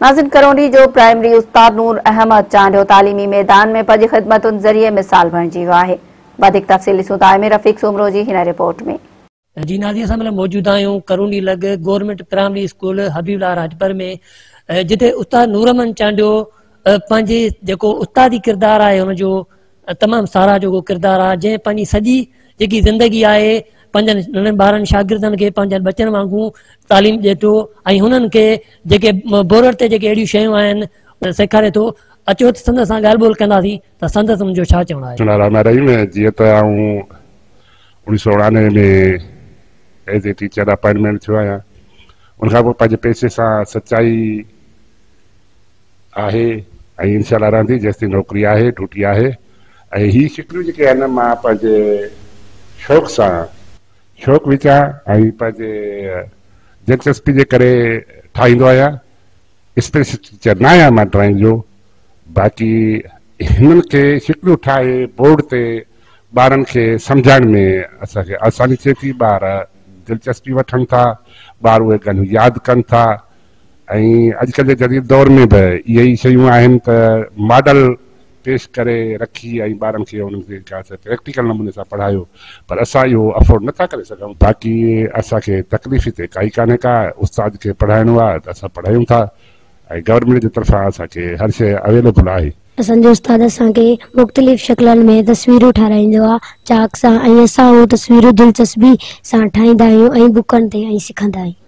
नाज़िन करौंडी जो प्राइमरी उस्ताद नूर अहमद चांडियो तालीमी मैदान में पंहिंजी ख़िदमतुनि ज़रिए मिसाल बणिजी वियो आहे। वधीक तफ़सील ॾिसूं था में रफ़ीक सुमरो जी हिन रिपोर्ट में। जी नाज़िन सां मौजूद आहियूं करौंडी लॻ government primary school Habibullah Rajpar में, जिथे उस्ताद नूर अहमद चांडियो पंहिंजे जेको उस्तादी किरदारु आहे हुनजो तमामु सारा जो किरदारु आहे, जंहिं पंहिंजी सॼी जेकी ज़िंदगी आहे पंहिंजनि नंढनि ॿारनि शागिर्दनि खे पंहिंजनि बचनि वांगुरु तालीम ॾिए थो ऐं हुननि खे जेके बोर्ड ते जेके अहिड़ियूं शयूं आहिनि सेखारे थो। अचो त संदसि सां ॻाल्हि ॿोल कंदासीं त संदसि मुंहिंजो छा चवणो आहे। जीअं त 1999 में एज ए टीचर अपॉइंटमेंट थियो आहियां। उनखां पोइ पंहिंजे पेशे सां सचाई आहे ऐं इंशाअल्लाह रहंदी जेसिताईं नौकिरी आहे ड्यूटी आहे। ऐं ही शिकिलियूं जेके आहिनि मां पंहिंजे शौक़ सां शौक़ विचां ऐं पंहिंजे दिलचस्पी जे करे ठाहींदो आहियां। स्पेशल टीचर न आहियां मां ड्राइंग जो, बाक़ी हिननि खे शिकिलियूं ठाहे बोर्ड ते ॿारनि खे सम्झाइण में असांखे आसानी थिए थी। ॿार दिलचस्पी वठनि था, ॿार उहे ॻाल्हियूं यादि कनि था। ऐं अॼुकल्ह जे जदीद दौर में बि इहे ई शयूं आहिनि त मॉडल पेश करे रखी ऐं ॿारनि खे उन्हनि खे प्रैक्टिकल नमूने सां पढ़ायो, पर असां इहो अफोर्ड नथा करे सघूं। बाक़ी असांखे तकलीफ़ हिते काई कान्हे का, उस्ताद खे पढ़ाइणो आहे त असां पढ़ायूं था ऐं गवर्नमेंट जे तरफ़ां असांखे हर शइ अवेलेबल आहे। असांजो उस्ताद असांखे मुख़्तलिफ़ शक्लनि में तस्वीरूं ठाराईंदो आहे चाक सां, ऐं असां उहे तस्वीरूं दिलचस्पी सां ठाहींदा आहियूं ऐं बुकनि ते ऐं सिखंदा आहियूं।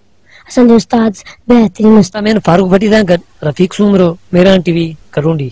असांजो उस्ताद बहितरीनु उस्ताद। फारूक भट्टी सां गॾु रफ़ीक सुमरो, मेरान टीवी, करौंडी।